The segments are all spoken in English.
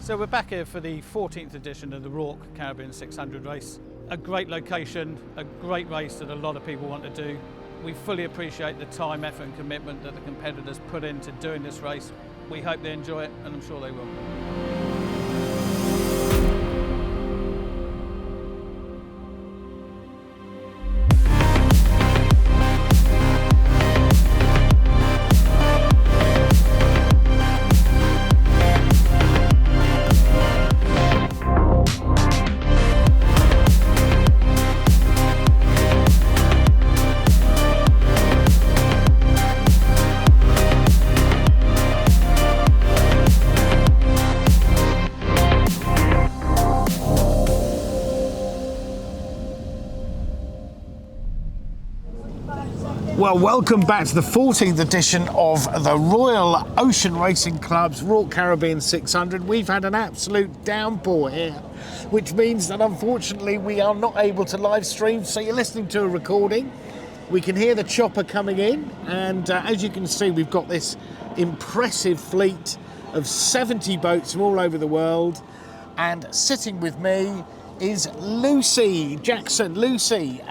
So we're back here for the 14th edition of the RORC Caribbean 600 race. A great location, a great race that a lot of people want to do. We fully appreciate the time, effort and commitment that the competitors put into doing this race. We hope they enjoy it, and I'm sure they will. Well, welcome back to the 14th edition of the Royal Ocean Racing Club's RORC Caribbean 600. We've had an absolute downpour here, which means that unfortunately we are not able to live stream, so you're listening to a recording. We can hear the chopper coming in, and as you can see, we've got this impressive fleet of 70 boats from all over the world, and sitting with me is Lucy Jackson. Lucy,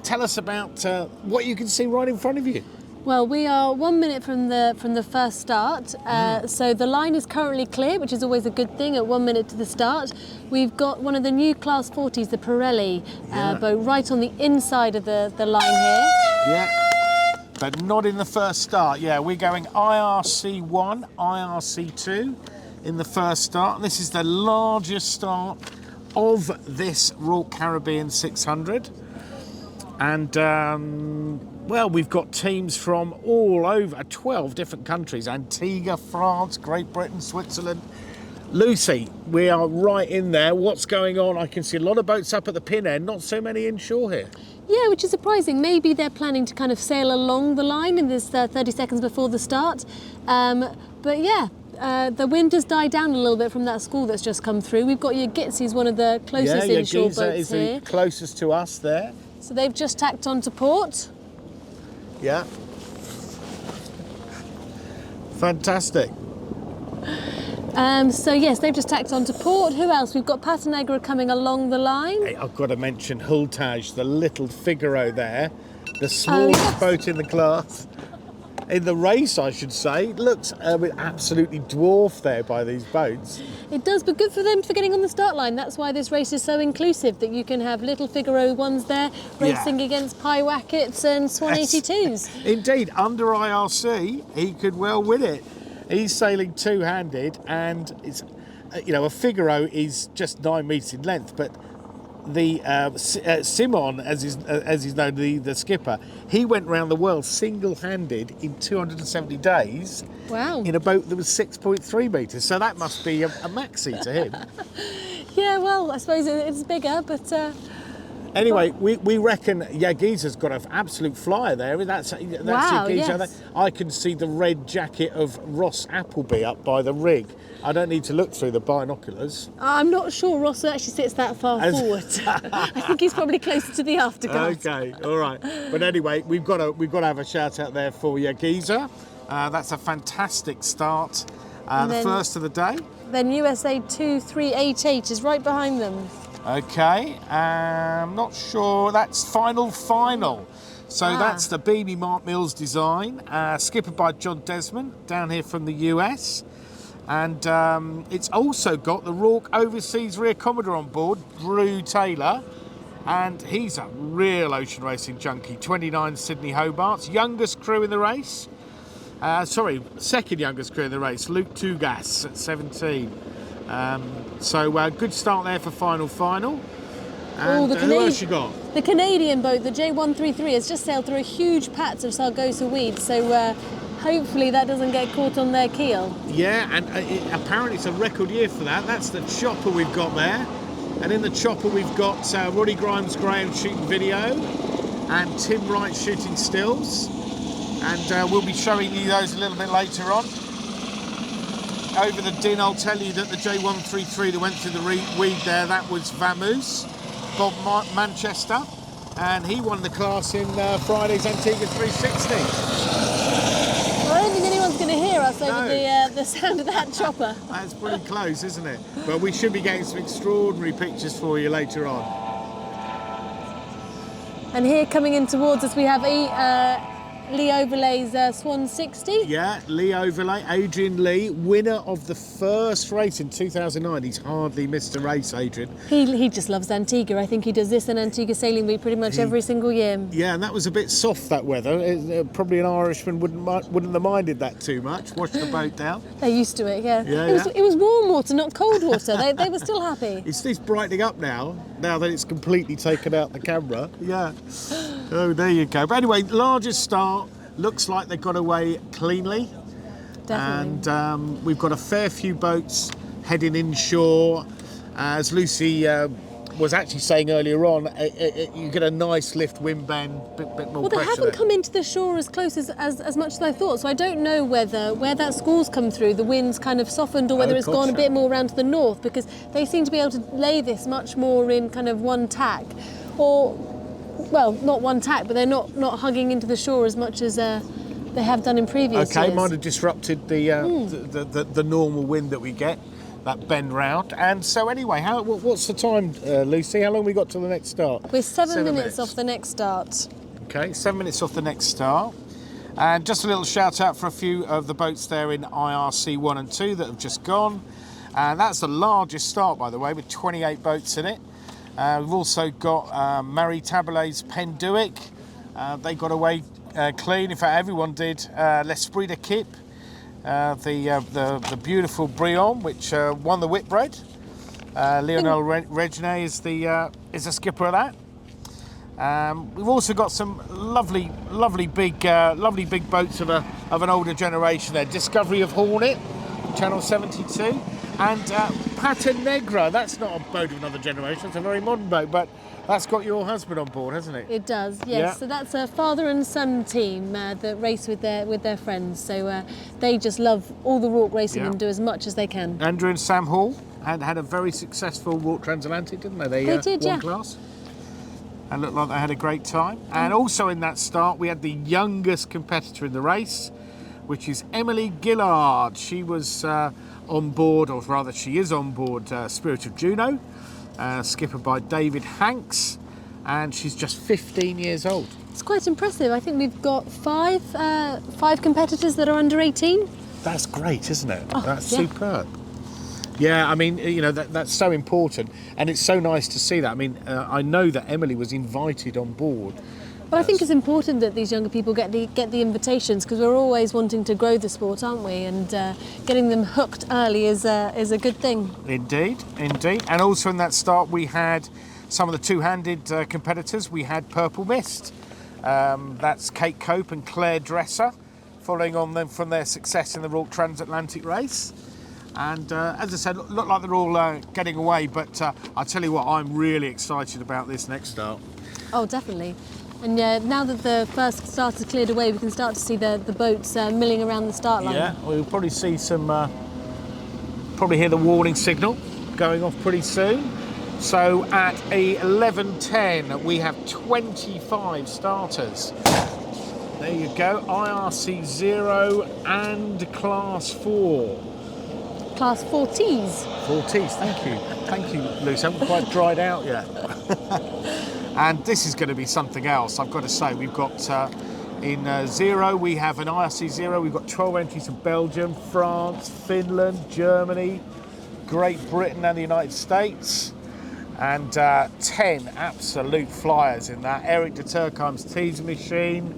tell us about what you can see right in front of you. Well, we are 1 minute from the first start, so the line is currently clear, which is always a good thing at 1 minute to the start. We've got one of the new Class 40s, the Pirelli boat, right on the inside of the line here. Yeah, but not in the first start. Yeah, we're going IRC 1, IRC 2 in the first start. This is the largest start of this RORC Caribbean 600. And, well, we've got teams from all over 12 different countries: Antigua, France, Great Britain, Switzerland. Lucy, we are right in there. What's going on? I can see a lot of boats up at the pin end, not so many inshore here. Yeah, which is surprising. Maybe they're planning to kind of sail along the line in this 30 seconds before the start. But yeah, the wind has died down a little bit from that squall that's just come through. We've got your Gitsy's one of the closest inshore boats is here. The closest to us there. So they've just tacked onto port. Yeah. Fantastic. So yes, they've just tacked onto port. Who else? We've got Patanegra coming along the line. Hey, I've got to mention Hultaj, the little Figaro there, the smallest boat in the class. In the race, I should say. It looks absolutely dwarfed there by these boats. It does, but good for them for getting on the start line. That's why this race is so inclusive, that you can have little Figaro ones there racing against Pie Wackets and Swan 82s. Indeed, under IRC, he could well win it. He's sailing two-handed, and it's, a Figaro is just 9 metres in length, but the Simon, as he's known, the skipper, he went round the world single-handed in 270 days. Wow! In a boat that was 6.3 metres, so that must be a maxi to him. Yeah, well, I suppose it's bigger, but. Anyway, we reckon Yagiza's got an absolute flyer there. That's wow, Yagiza. yes. I can see the red jacket of Ross Appleby up by the rig. I don't need to look through the binoculars. I'm not sure Ross actually sits that far forward. I think he's probably closer to the afterguard. Okay, all right. But anyway, we've got to have a shout out there for Yagiza. That's a fantastic start. The first of the day. Then USA 2388 is right behind them. Okay, I'm not sure. That's final. So that's the Beamy Mark Mills design, skippered by John Desmond, down here from the US. And it's also got the RORC Overseas Rear Commodore on board, Drew Taylor. And he's a real ocean racing junkie, 29 Sydney Hobarts, youngest crew in the race. Second youngest crew in the race, Luke Tugas at 17. So good start there for final. And who else you got? The Canadian boat, the J133, has just sailed through a huge patch of Sargasso weeds, so hopefully that doesn't get caught on their keel. Yeah, and apparently it's a record year for that. That's the chopper we've got there. And in the chopper we've got Roddy Grimes-Graham shooting video and Tim Wright shooting stills. And we'll be showing you those a little bit later on. Over the din, I'll tell you that the J133 that went through the weed there, that was Vamoose, Bob Manchester, and he won the class in Friday's Antigua 360. Well, I don't think anyone's going to hear us over the sound of that chopper. That's pretty close, isn't it? But we should be getting some extraordinary pictures for you later on. And here coming in towards us we have Lee Overlay's Swan 60. Yeah, Lee Overlay, Adrian Lee, winner of the first race in 2009. He's hardly missed a race, Adrian. He just loves Antigua. I think he does this and Antigua Sailing Week pretty much every single year. Yeah, and that was a bit soft, that weather. Probably an Irishman wouldn't have minded that too much. Washed the boat down. They're used to it, yeah. Yeah, It was warm water, not cold water. they were still happy. It's brightening up now that it's completely taken out the camera. Yeah. Oh, there you go. But anyway, largest start. Looks like they got away cleanly. Definitely. And we've got a fair few boats heading inshore. As Lucy was actually saying earlier on, you get a nice lift wind bend, bit more Well, they pressure haven't there. come into the shore as close as much as I thought, so I don't know where that squall's come through, the wind's kind of softened, or whether it's gone a bit more around to the north, because they seem to be able to lay this much more in kind of one tack, or, well, not one tack, but they're not hugging into the shore as much as they have done in previous years. Okay, might have disrupted the normal wind that we get, that bend round. And so anyway, what's the time, Lucy? How long have we got till the next start? We're 7 minutes off the next start. Okay, 7 minutes off the next start. And just a little shout out for a few of the boats there in IRC 1 and 2 that have just gone. And that's the largest start, by the way, with 28 boats in it. We've also got Marie Tabelay's Penduic. They got away clean. In fact, everyone did. L'Esprit de Kip, the beautiful Brion, which won the Whitbread. Lionel Regnet is the skipper of that. We've also got some lovely big boats of an older generation there. Discovery of Hornet, Channel 72, and Pata Negra. That's not a boat of another generation. It's a very modern boat, but that's got your husband on board, hasn't it? It does, yes. Yeah. So that's a father and son team that race with their friends. So they just love all the RORC racing and do as much as they can. Andrew and Sam Hall had a very successful RORC Transatlantic, didn't they? They did, won yeah. class. And looked like they had a great time. And also in that start, we had the youngest competitor in the race, which is Emily Gillard. She was on board, or rather she is on board Spirit of Juno, skippered by David Hanks, and she's just 15 years old. It's quite impressive. I think we've got five competitors that are under 18. That's great, isn't it? Oh, That's yeah. superb. Yeah, I mean, you know, that's so important, and it's so nice to see that. I mean, I know that Emily was invited on board. But I think it's important that these younger people get the invitations, because we're always wanting to grow the sport, aren't we? And getting them hooked early is a good thing. Indeed. And also in that start, we had some of the two-handed competitors. We had Purple Mist. That's Kate Cope and Claire Dresser, following on them from their success in the RORC Transatlantic race. And as I said, look like they're all getting away. But I tell you what, I'm really excited about this next start. Oh, definitely. And now that the first start is cleared away, we can start to see the boats milling around the start line. Yeah, we'll probably see some, probably hear the warning signal going off pretty soon. So at 11:10, we have 25 starters. There you go, IRC Zero and Class 4. Class40s. 40s, thank you, Lucy. I haven't quite dried out yet. And this is going to be something else, I've got to say. We've got in Zero, we have an IRC Zero. We've got 12 entries from Belgium, France, Finland, Germany, Great Britain and the United States. And 10 absolute flyers in that. Eric de Turckheim's Teaser Machine,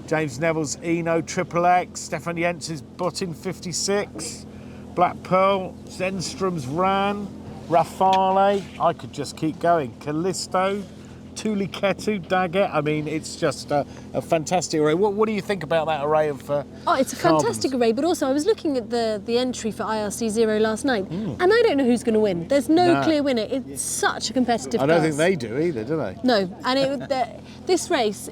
James Neville's Eno Triple X, Stefan Jentz's Buttin 56, Black Pearl, Zenstrom's Ran, Rafale, I could just keep going, Callisto, Tuliketu, Daggett. I mean, it's just a fantastic array. What do you think about that array of Oh, it's a fantastic array, but also I was looking at the entry for IRC Zero last night, and I don't know who's going to win. There's no clear winner. It's such a competitive I don't class. think they do either, do they? No, and this race,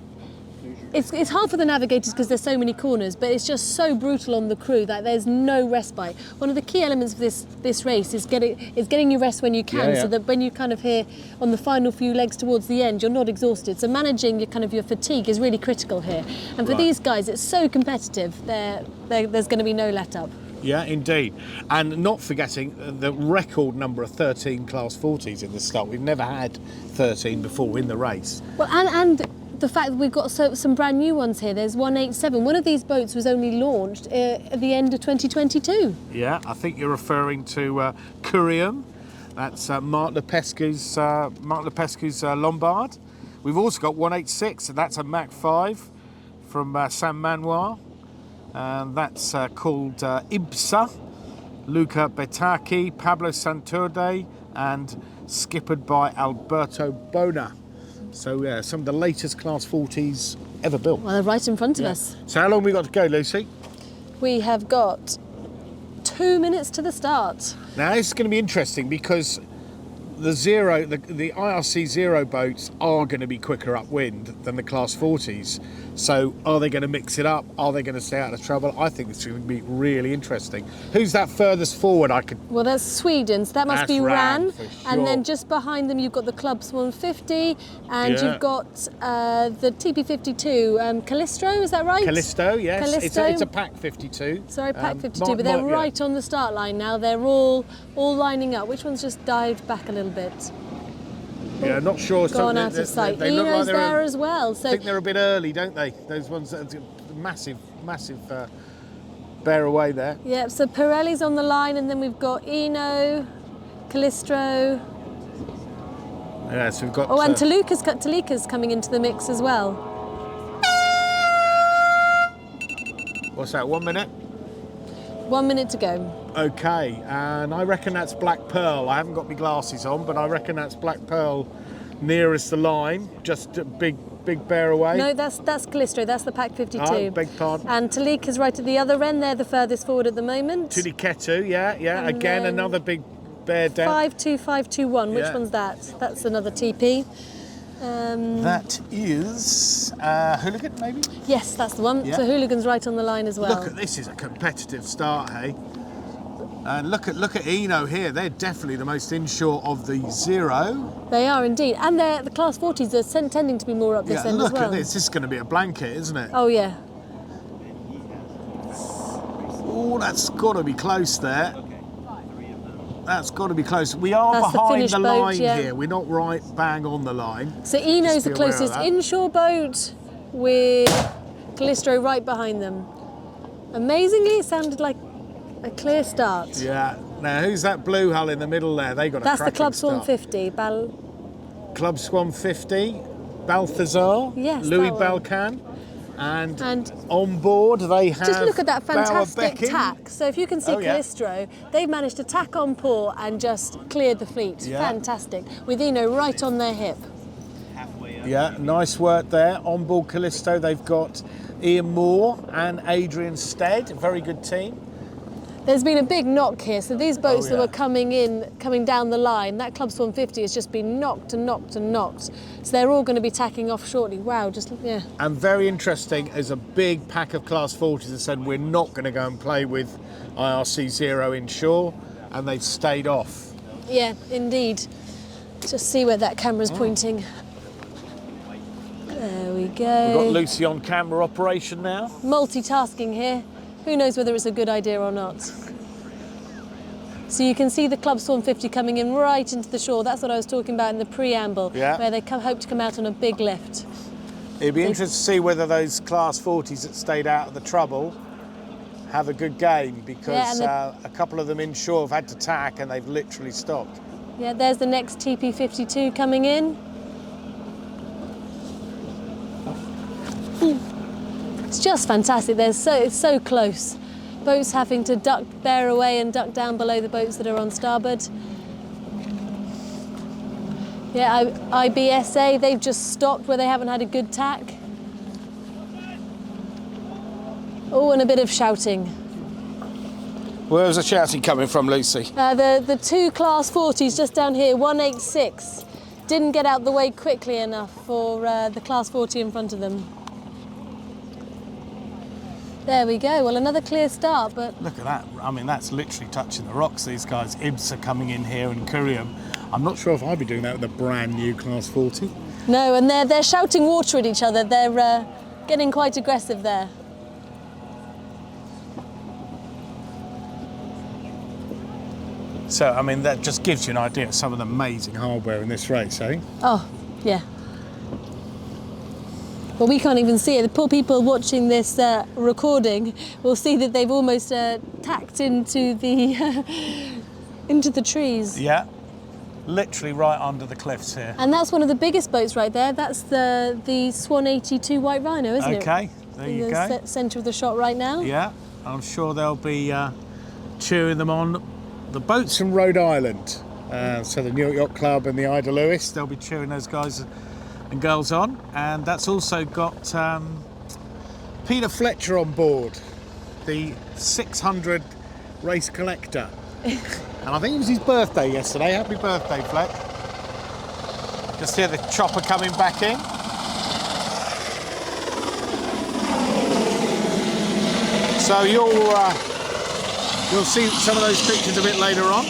It's hard for the navigators because there's so many corners, but it's just so brutal on the crew that there's no respite. One of the key elements of this race is getting you rest when you can, so that when you kind of here on the final few legs towards the end, you're not exhausted. So managing your fatigue is really critical here. And for these guys, it's so competitive. There's going to be no let up. Yeah, indeed. And not forgetting the record number of 13 Class 40s in the start. We've never had 13 before in the race. Well, and the fact that we've got some brand new ones here. There's 187. One of these boats was only launched at the end of 2022. Yeah, I think you're referring to Curium. That's Mark Lepescu's Lombard. We've also got 186, and that's a Mach 5 from San Manuel. And that's called Ibsa, Luca Betacchi, Pablo Santurde, and skippered by Alberto Bona. So yeah, some of the latest Class 40s ever built. Well, they're right in front of us. So how long have we got to go, Lucy? We have got 2 minutes to the start. Now this is going to be interesting because the IRC Zero boats are going to be quicker upwind than the Class 40s. So are they going to mix it up? Are they going to stay out of trouble? I think it's going to be really interesting. Who's that furthest forward? Well, that's Sweden, so that must be Ran. For sure. And then just behind them you've got the Clubs 150, and you've got the TP52 Callisto, is that right? Callisto, yes. Callisto. It's a Pack 52. Sorry, Pack 52, but they're right on the start line now. They're all lining up. Which one's just dived back a little bit? Yeah, not sure. Gone out of sight. They look Eno's like there as well. So I think they're a bit early, don't they? Those ones that are massive bear away there. Yeah, so Pirelli's on the line, and then we've got Eno, Callisto. Yeah, so we've got. Oh, and Toluca's coming into the mix as well. What's that? 1 minute. 1 minute to go. Okay, and I reckon that's Black Pearl. I haven't got my glasses on, but I reckon that's Black Pearl nearest the line, just a big bear away. No, that's Callisto, that's the Pack 52. Oh, beg pardon. And Toluca's right at the other end, they're the furthest forward at the moment. Tuliketu, yeah, And again another big bear down. 52521, which one's that? That's another TP. That is Hooligan, maybe? Yes, that's the one. Yeah. So Hooligan's right on the line as well. Look at this, is a competitive start, hey? And look at Eno here. They're definitely the most inshore of the Zero. They are indeed, and the Class 40s are tending to be more up this end as well. Look at this. This is going to be a blanket, isn't it? Oh yeah. Oh, that's got to be close there. That's got to be close. We are That's behind the the boat, line yeah. here. We're not right bang on the line. So Eno's Just the be aware of closest that. inshore boat, with Callisto right behind them. Amazingly, it sounded like a clear start. Yeah. Now, who's that blue hull in the middle there? They got a That's the cracking Clubs start. 150. Club Swan 50, Balthazar, Yes, Louis that one. Balkan, and And on board they have just look at that fantastic Bauer-Becking. tack. So if you can see Oh, yeah. Callisto, they've managed to tack on port and just cleared the fleet. Yeah. Fantastic. With Eno right on their hip. Yeah, nice work there. On board Callisto, they've got Ian Moore and Adrian Stead, very good team. There's been a big knock here. So these boats Oh, that yeah. were coming down the line, that Clubs 150 has just been knocked and knocked and knocked. So they're all going to be tacking off shortly. Wow, yeah. And very interesting, as a big pack of Class 40s that said we're not going to go and play with IRC Zero inshore, and they've stayed off. Yeah, indeed. Just see where that camera's pointing. There we go. We've got Lucy on camera operation now. Multitasking here. Who knows whether it's a good idea or not. So you can see the Clubs 150 coming in right into the shore. That's what I was talking about in the preamble, Yeah. where they hope to come out on a big lift. It'd be interesting to see whether those Class 40s that stayed out of the trouble have a good game, because Yeah, a couple of them inshore have had to tack and they've literally stopped. Yeah, there's the next TP52 coming in. It's just fantastic. It's so close. Boats having to bear away and duck down below the boats that are on starboard. Yeah, IBSA, they've just stopped where they haven't had a good tack. Oh, and a bit of shouting. Where's the shouting coming from, Lucy? The two Class 40s just down here, 186, didn't get out the way quickly enough for the Class 40 in front of them. There we go. Well, another clear start, but Look at that. I mean, that's literally touching the rocks, these guys. Ibs are coming in here and Curium. I'm not sure if I'd be doing that with a brand new Class 40. no, and they're shouting water at each other. They're getting quite aggressive there. So, I mean, that just gives you an idea of some of the amazing hardware in this race, eh? Oh, yeah. Well, we can't even see it. The poor people watching this recording will see that they've almost tacked into the into the trees. Yeah, literally right under the cliffs here. And that's one of the biggest boats right there. That's the Swan 82 White Rhino, isn't it? Okay, there you in go. the centre of the shot right now. Yeah, I'm sure they'll be cheering them on. The boats from Rhode Island, so the New York Yacht Club and the Ida Lewis, they'll be cheering those guys and girls on. And that's also got Peter Fletcher on board, the 600 race collector. And I think it was his birthday yesterday. Happy birthday, Fletch. Just hear the chopper coming back in. So you'll see some of those pictures a bit later on.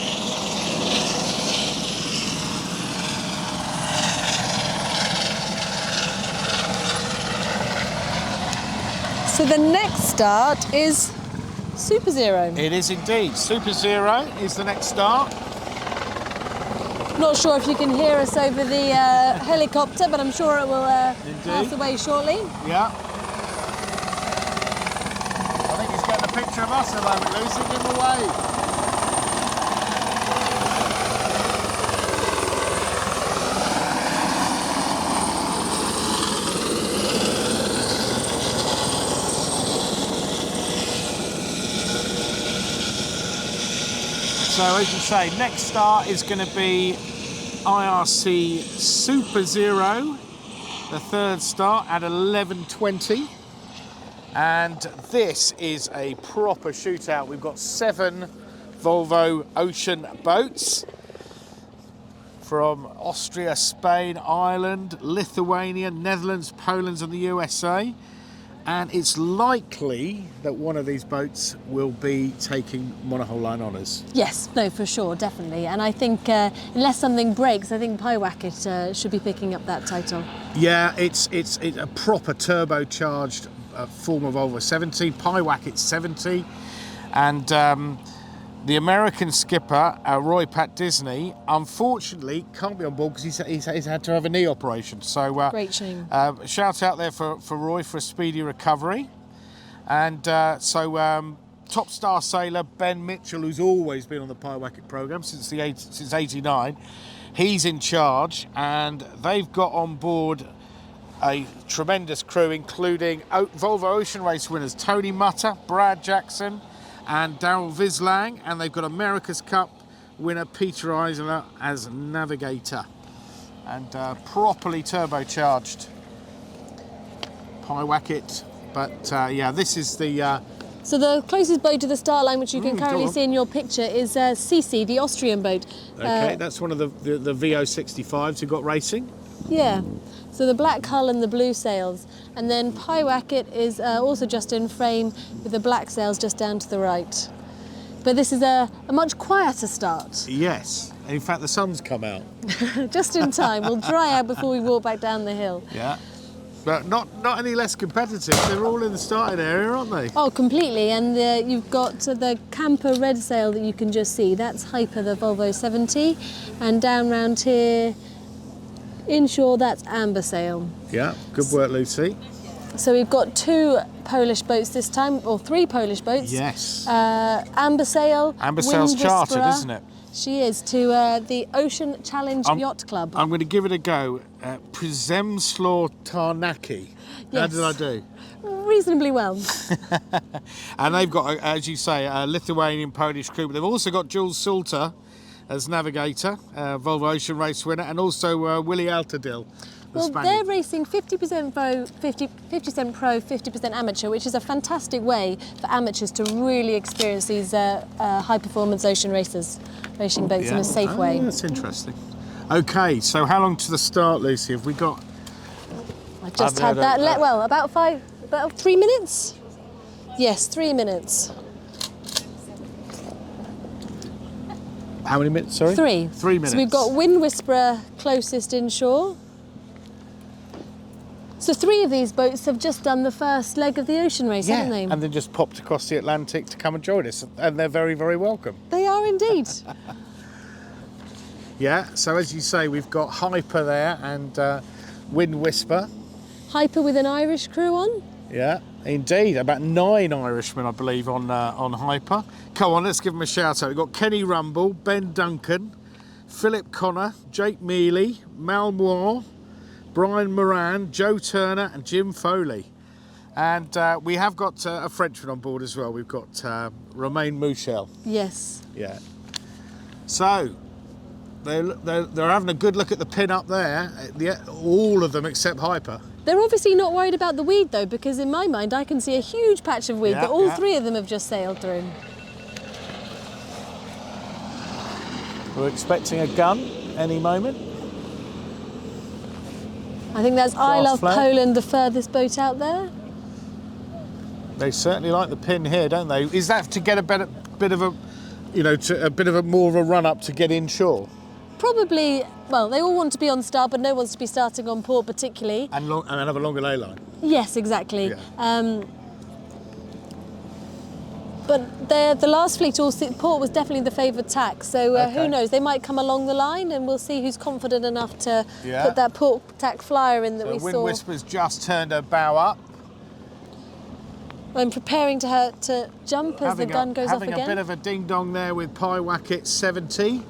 So the next start is Super Zero. It is indeed. Super Zero is the next start. Not sure if you can hear us over the helicopter, but I'm sure it will pass away shortly. Yeah. I think he's getting a picture of us at the moment, Lucy. Give him a wave. So as you say, next start is going to be IRC Super Zero, the third start at 11:20. And this is a proper shootout. We've got 7 Volvo Ocean boats from Austria, Spain, Ireland, Lithuania, Netherlands, Poland and the USA. And it's likely that one of these boats will be taking Multihull Line honours. Yes, no, for sure, definitely. And I think unless something breaks, I think Pyewacket should be picking up that title. Yeah, it's a proper turbocharged form of Volvo 70, Pyewacket 70, and the American skipper, Roy Pat Disney, unfortunately can't be on board because he's had to have a knee operation. So great shame. Shout out there for Roy for a speedy recovery. And top star sailor Ben Mitchell, who's always been on the Pyewacket programme since '89, he's in charge, and they've got on board a tremendous crew, including Volvo Ocean Race winners Tony Mutter, Brad Jackson and Daryl Vislang, and they've got America's Cup winner Peter Eisler as navigator, and properly turbocharged Pyewacket. But yeah, this is the so the closest boat to the start line, which you can currently see in your picture, is Sisi, the Austrian boat. Okay, that's one of the VO65s who got racing. Yeah, so the black hull and the blue sails. And then Pyewacket is also just in frame with the black sails just down to the right. But this is a much quieter start. Yes, in fact the sun's come out. Just in time, we'll dry out before we walk back down the hill. Yeah, but not any less competitive. They're all in the starting area, aren't they? Oh, completely. And you've got the camper red sail that you can just see. That's Hyper, the Volvo 70. And down round here, inshore, that's Amber sail. Yeah, good work, Lucy. So we've got 2 Polish boats this time, or 3 Polish boats. Yes. Amber sail. Amber sail's chartered, isn't it? She is, to the Ocean Challenge Yacht Club. I'm going to give it a go. Przemysław Tarnaki. How Yes. did I do? Reasonably well. And they've got, as you say, a Lithuanian Polish crew, but they've also got Jules Salter as navigator, Volvo Ocean Race winner, and also Willie Altadil. Well, they're racing 50% pro, 50% pro, 50% amateur, which is a fantastic way for amateurs to really experience these high-performance ocean races, racing boats in a safe way. That's interesting. Okay, so how long to the start, Lucy? Have we got? I just had that. Well, about 3 minutes. Yes, 3 minutes. How many minutes, sorry? 3. 3 minutes. So we've got Wind Whisperer closest inshore. So 3 of these boats have just done the first leg of the ocean race, haven't they? And then just popped across the Atlantic to come and join us, and they're very, very welcome. They are indeed. Yeah, so as you say, we've got Hyper there and Wind Whisper. Hyper with an Irish crew on. Yeah, indeed. About 9 Irishmen, I believe, on Hyper. Come on, let's give them a shout out. We've got Kenny Rumble, Ben Duncan, Philip Connor, Jake Mealy, Mal Moore, Brian Moran, Joe Turner and Jim Foley. And we have got a Frenchman on board as well. We've got Romain Mouchel. Yes. Yeah. So, they're having a good look at the pin up there. All of them except Hyper. They're obviously not worried about the weed though, because in my mind I can see a huge patch of weed that all 3 of them have just sailed through. We're expecting a gun any moment. I think that's I Love flag. Poland, the furthest boat out there. They certainly like the pin here, don't they? Is that to get a bit of a, you know, more of a run up to get inshore? Probably. Well, they all want to be on start, but no one's to be starting on port particularly. And have a longer ley line. Yes, exactly. Yeah. But the last fleet, port was definitely the favoured tack. So who knows? They might come along the line, and we'll see who's confident enough to put that port tack flyer in that we Wind saw. Whisper's just turned her bow up. I'm preparing to jump as the gun goes off again. Having a bit of a ding dong there with Pyewacket 70.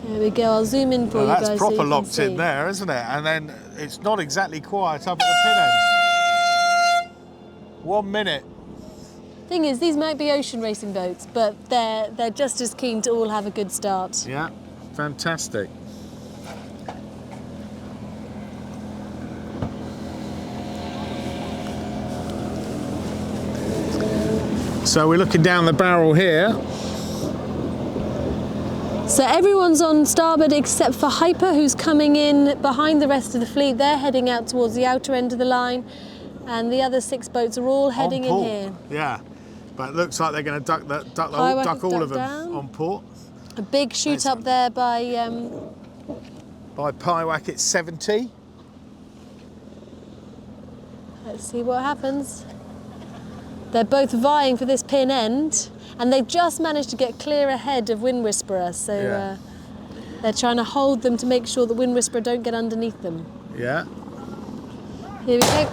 There we go. I'll zoom in for you guys. That's proper so you locked can in see. there, isn't it? And then it's not exactly quiet up at the pin end. 1 minute. Thing is, these might be ocean racing boats, but they're just as keen to all have a good start. Yeah, fantastic. So we're looking down the barrel here. So everyone's on starboard except for Hyper, who's coming in behind the rest of the fleet. They're heading out towards the outer end of the line, and the other 6 boats are all heading in here. Yeah, but it looks like they're going to duck all of them down. on port. A big shoot up there by Pyewacket 70. Let's see what happens. They're both vying for this pin end, and they've just managed to get clear ahead of Wind Whisperer, so they're trying to hold them to make sure that Wind Whisperer don't get underneath them. Yeah. Here we go.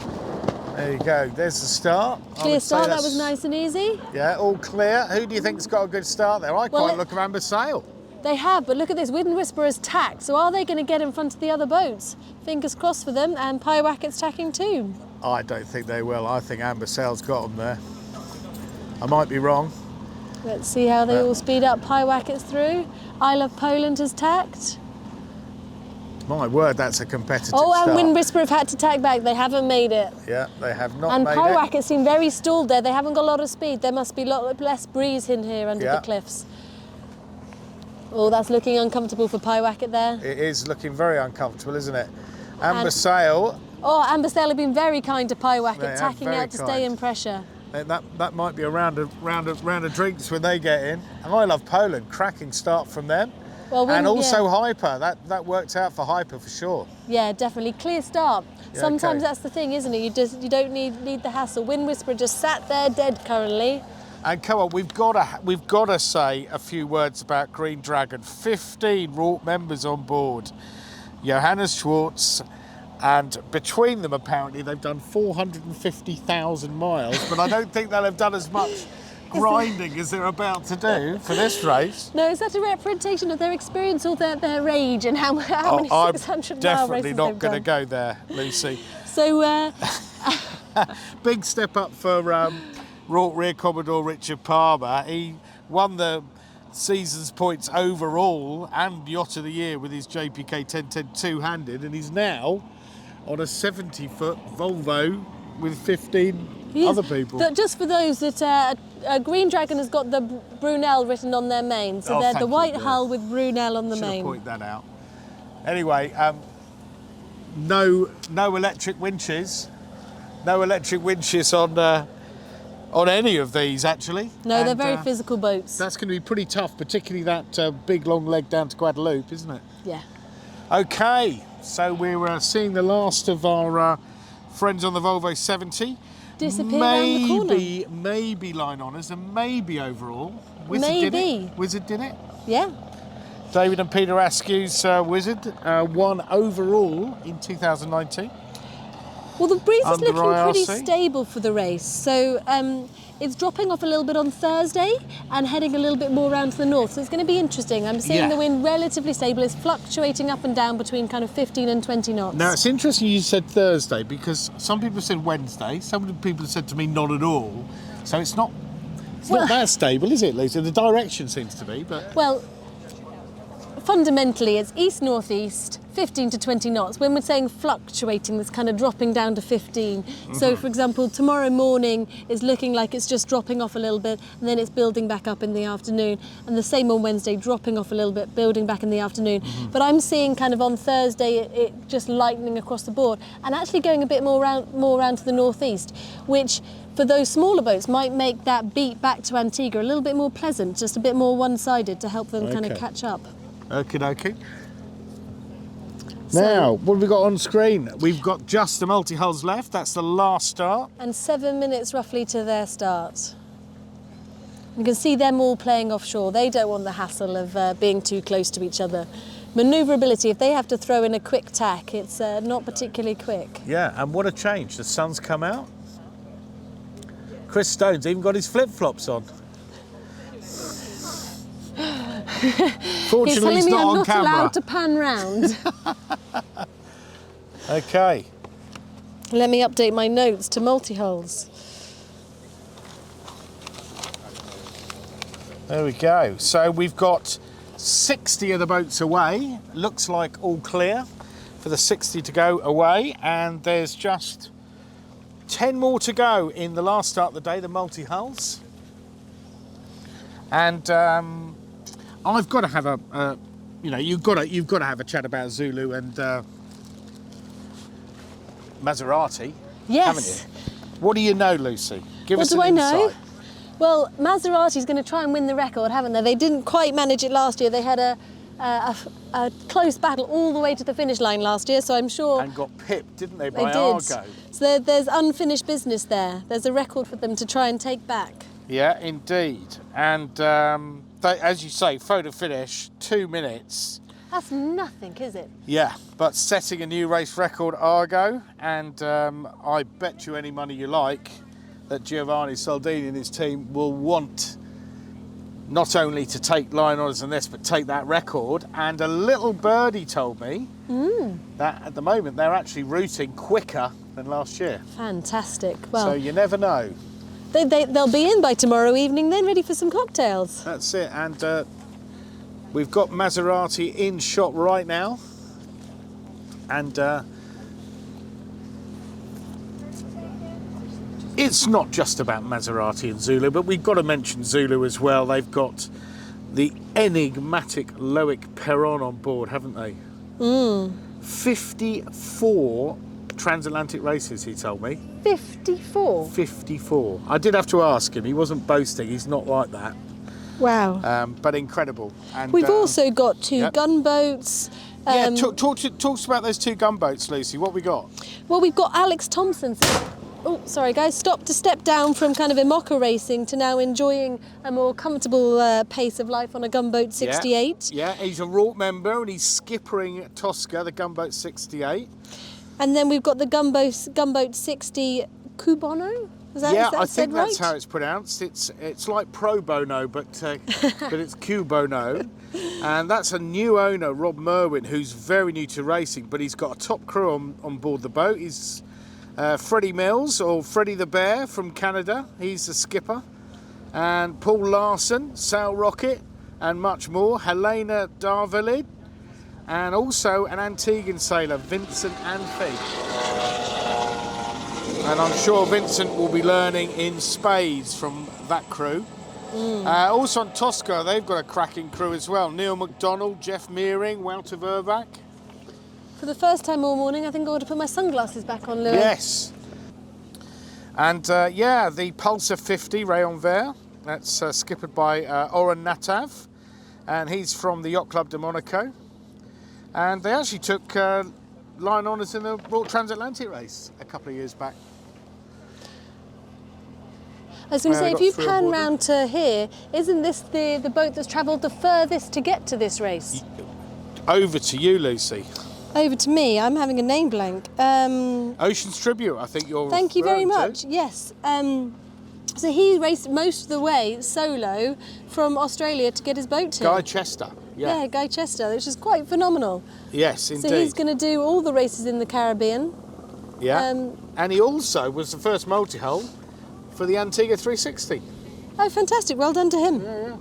There you go. There's the start. Clear start. That was nice and easy. Yeah, all clear. Who do you think's got a good start there? I quite look at Amber Sail. They have, but look at this. Wind Whisperer's tacked. So are they going to get in front of the other boats? Fingers crossed for them. And Pyewacket's tacking too. I don't think they will. I think Amber Sail's got them there. I might be wrong. Let's see how they all speed up. Pyewacket's through. I Love Poland has tacked. My word, that's a competitive start. And Wind Whisperer have had to tack back. They haven't made it. Yeah, they have not made it. And Pyewacket seem very stalled there. They haven't got a lot of speed. There must be a lot less breeze in here under the cliffs. Oh, that's looking uncomfortable for Pyewacket there. It is looking very uncomfortable, isn't it? Amber Sail. Oh, Amber Sail have been very kind to Pyewacket, tacking out to stay in pressure. That might be a round of drinks when they get in. And I Love Poland, cracking start from them. Well, and also Hyper, that worked out for Hyper for sure. Yeah, definitely, clear start. Yeah, sometimes that's the thing, isn't it? You don't need the hassle. Wind Whisperer just sat there dead currently. And come on, we've got to say a few words about Green Dragon. 15 RORC members on board. Johannes Schwartz, and between them apparently they've done 450,000 miles, but I don't think they'll have done as much grinding as they're about to do for this race. No, is that a representation of their experience or their age and how many 600 mile races I'm definitely not going to go there, Lucy. So, big step up for RORC Rear Commodore Richard Palmer. He won the season's points overall and Yacht of the Year with his JPK 1010 two-handed, and he's now on a 70-foot Volvo with 15 other people. But just for those that Green Dragon has got the Brunel written on their main, so they're the white hull with Brunel on the main. Should point that out. Anyway, no electric winches No electric winches on any of these, actually. No, they're very physical boats. That's going to be pretty tough, particularly that big long leg down to Guadeloupe, isn't it? Yeah. Okay, so we're seeing the last of our friends on the Volvo 70. Disappear around the corner. Maybe line honours and maybe overall. Wizard did it. Yeah. David and Peter Askew's Wizard won overall in 2019. Well, the breeze is Under looking pretty IRC. stable for the race. So it's dropping off a little bit on Thursday and heading a little bit more around to the north. So it's going to be interesting. I'm seeing the wind relatively stable. It's fluctuating up and down between kind of 15 and 20 knots. Now, it's interesting you said Thursday because some people said Wednesday. Some people said to me not at all. So it's not that stable, is it, Lisa? The direction seems to be, but... Well, fundamentally, it's east-northeast, 15 to 20 knots. When we're saying fluctuating, that's kind of dropping down to 15. So, for example, tomorrow morning is looking like it's just dropping off a little bit, and then it's building back up in the afternoon. And the same on Wednesday, dropping off a little bit, building back in the afternoon. But I'm seeing kind of on Thursday it just lightening across the board, and actually going a bit more around to the northeast, which for those smaller boats might make that beat back to Antigua a little bit more pleasant, just a bit more one-sided to help them kind of catch up. Okie dokie. Now, what have we got on screen? We've got just the multi-hulls left. That's the last start. And 7 minutes roughly to their start. You can see them all playing offshore. They don't want the hassle of being too close to each other. Manoeuvrability, if they have to throw in a quick tack, it's not particularly quick. Yeah, and what a change. The sun's come out. Chris Stone's even got his flip-flops on. Fortunately, He's telling me not I'm on not camera. allowed to pan round. Okay. Let me update my notes to multi-hulls. There we go. So we've got 60 of the boats away. Looks like all clear for the 60 to go away. And there's just 10 more to go in the last start of the day, the multi-hulls. And I've got to have you've got to have a chat about Zulu and Maserati, Yes. haven't you? What do you know, Lucy? Give What us do an I know? insight. Well, Maserati's going to try and win the record, haven't they? They didn't quite manage it last year. They had a close battle all the way to the finish line last year, so I'm sure And got pipped, didn't they, they by did. Argo? So there's unfinished business there. There's a record for them to try and take back. Yeah, indeed. And they, as you say, photo finish, 2 minutes. That's nothing, is it? Yeah, but setting a new race record, Argo, and I bet you any money you like that Giovanni Soldini and his team will want not only to take line honours in this, but take that record. And a little birdie told me that at the moment they're actually routing quicker than last year. Fantastic. Well, So you never know. they'll be in by tomorrow evening then, ready for some cocktails. That's it. And we've got Maserati in shot right now. And it's not just about Maserati and Zulu, but we've got to mention Zulu as well. They've got the enigmatic Loic Perron on board, haven't they? 54 transatlantic races, he told me. 54? 54. I did have to ask him. He wasn't boasting. He's not like that. Wow. But incredible. And We've also got two yep. gunboats. Talk to us about those two gunboats, Lucy. What we got? Well, we've got Alex Thompson. Oh, sorry guys, stop to step down from kind of IMOCA racing to now enjoying a more comfortable pace of life on a gunboat 68. Yeah, he's a RORC member and he's skippering Tosca, the gunboat 68. And then we've got the gunboat 60 Cubono. Is that I said think that's right? how it's pronounced. It's like pro bono, but it's Q Bono. And that's a new owner, Rob Merwin, who's very new to racing, but he's got a top crew on board the boat. He's Freddie Mills, or Freddie the Bear from Canada. He's the skipper. And Paul Larson, Sal Rocket, and much more. Helena Darvelid, and also an Antiguan sailor, Vincent Anfi. And I'm sure Vincent will be learning in spades from that crew. Also on Tosca, they've got a cracking crew as well. Neil McDonald, Jeff Meering, Wouter Vervac. For the first time all morning, I think I ought to put my sunglasses back on, Lewis. Yes. And yeah, the Pulsar 50 Rayon Vert, that's skippered by Oren Natav, and he's from the Yacht Club de Monaco. And they actually took line honours in the RORC Transatlantic race a couple of years back. I was going to say, if you pan round to here, isn't this the boat that's travelled the furthest to get to this race? Over to you, Lucy. Over to me. I'm having a name blank. Ocean's Tribute, I think you're Thank you very referring much. to. Yes. So he raced most of the way solo from Australia to get his boat to. Guy Chester. Yeah. Yeah, Guy Chester, which is quite phenomenal. Yes, indeed. So he's going to do all the races in the Caribbean. Yeah. And he also was the first multi-hull for the Antigua 360. Oh, fantastic. Well done to him. Yeah.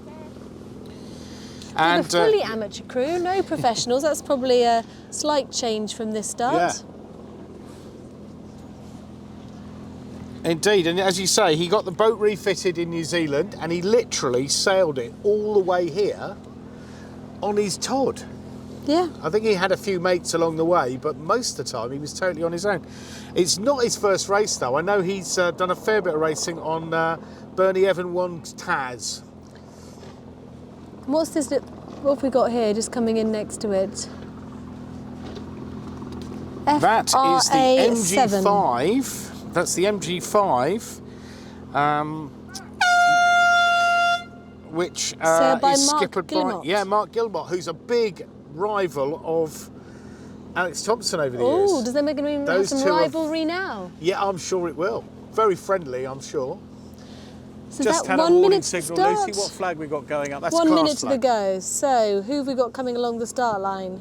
And a fully amateur crew, no professionals. That's probably a slight change from this start. Yeah. Indeed, and as you say, he got the boat refitted in New Zealand and he literally sailed it all the way here on his Todd. Yeah. I think he had a few mates along the way, but most of the time he was totally on his own. It's not his first race though. I know he's done a fair bit of racing on Bernie Evan Wong's Taz. What's this? What have we got here? Just coming in next to it. That is the FRA7. MG5. That's the MG5, which by is Mark skippered Guillemot. by Mark Guillemot, who's a big rival of Alex Thompson over the Oh, years. does that make him have some rivalry now? Yeah, I'm sure it will. Very friendly, I'm sure. So Just that had a 1 warning minute signal, start. Lucy. What flag we got going up? That's 1 class minute to the flag. go. So who have we got coming along the start line?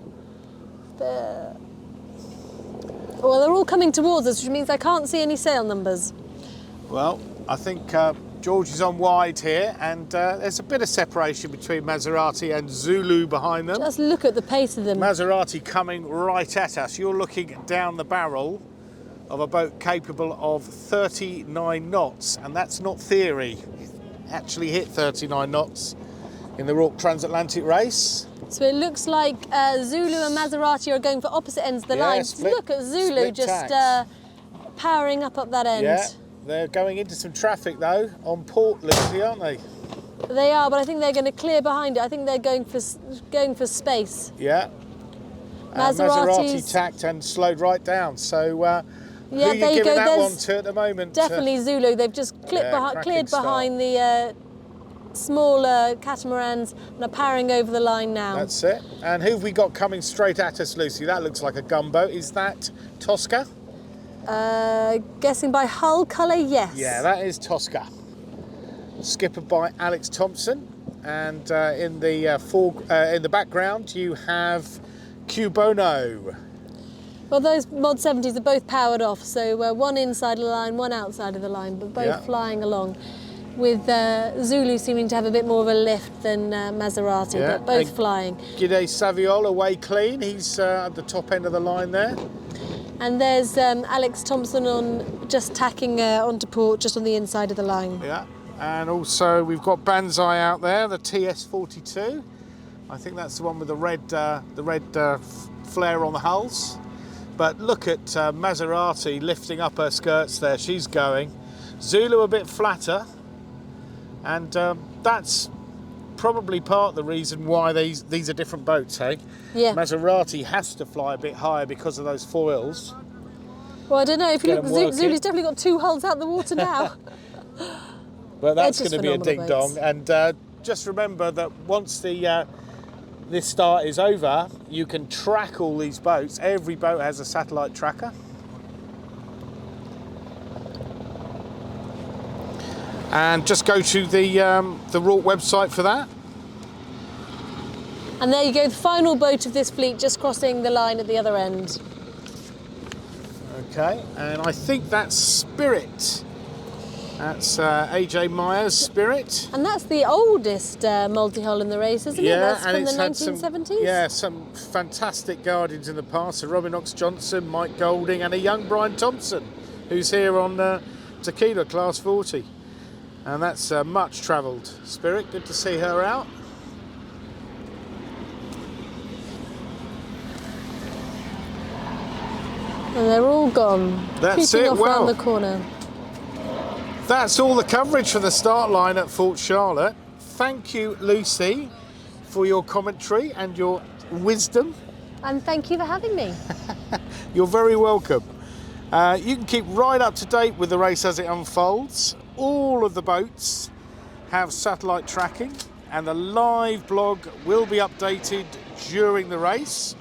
Well, they're all coming towards us, which means I can't see any sail numbers. Well, I think George is on wide here, and there's a bit of separation between Maserati and Zulu behind them. Just look at the pace of them. Maserati coming right at us. You're looking down the barrel of a boat capable of 39 knots, and that's not theory. It actually hit 39 knots in the RORC Transatlantic race. So it looks like Zulu and Maserati are going for opposite ends of the line. Look at Zulu just powering up that end. Yeah, they're going into some traffic though on port, Lucy, aren't they? They are, but I think they're going to clear behind it. I think they're going for space. Yeah. Maserati tacked and slowed right down. So yeah, who are you there you giving go. that There's one to at the moment? definitely Zulu. They've just cleared behind the smaller catamarans and are powering over the line now. That's it. And who have we got coming straight at us, Lucy? That looks like a gunboat. Is that Tosca? Guessing by hull colour, yes. Yeah, that is Tosca. Skippered by Alex Thompson. And in the background, you have Q Bono. Well, those Mod 70s are both powered off, so one inside of the line, one outside of the line, but both flying along. With Zulu seeming to have a bit more of a lift than Maserati, but both flying. Gide Saviol away clean. He's at the top end of the line there. And there's Alex Thompson just tacking onto port, just on the inside of the line. Yeah, and also we've got Banzai out there, the TS42. I think that's the one with the red flare on the hulls. But look at Maserati lifting up her skirts there. She's going. Zulu a bit flatter. And that's probably part of the reason why these are different boats, hey? Yeah. Maserati has to fly a bit higher because of those foils. Well, I don't know. If you look, Zulu's definitely got 2 hulls out the water now. But that's going to be a ding-dong. And just remember that once this start is over, you can track all these boats. Every boat has a satellite tracker. And just go to the RORC website for that. And there you go, the final boat of this fleet just crossing the line at the other end. Okay, and I think that's Spirit. That's AJ Meyer's Spirit. And that's the oldest multi-hull in the race, isn't it? That's and from it's the 1970s? Some fantastic guardians in the past. So Robin Knox Johnson, Mike Golding, and a young Brian Thompson, who's here on Tequila Class 40. And that's much travelled Spirit. Good to see her out. And they're all gone. That's creeping it. off Well, around the corner. That's all the coverage for the start line at Fort Charlotte. Thank you, Lucy, for your commentary and your wisdom. And thank you for having me. You're very welcome. You can keep right up to date with the race as it unfolds. All of the boats have satellite tracking, and the live blog will be updated during the race.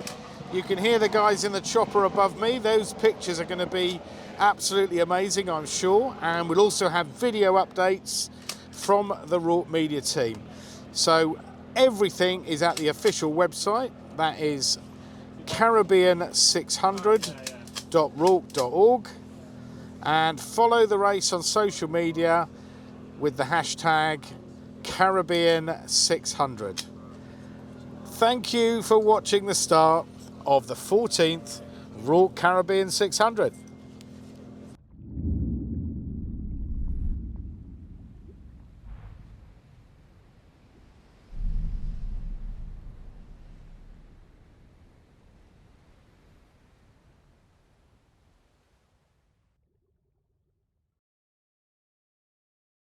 You can hear the guys in the chopper above me. Those pictures are going to be absolutely amazing, I'm sure. And we'll also have video updates from the RORC media team. So everything is at the official website. That is Caribbean600.rorc.org. And follow the race on social media with the hashtag Caribbean600. Thank you for watching the start of the 14th RORC Caribbean 600.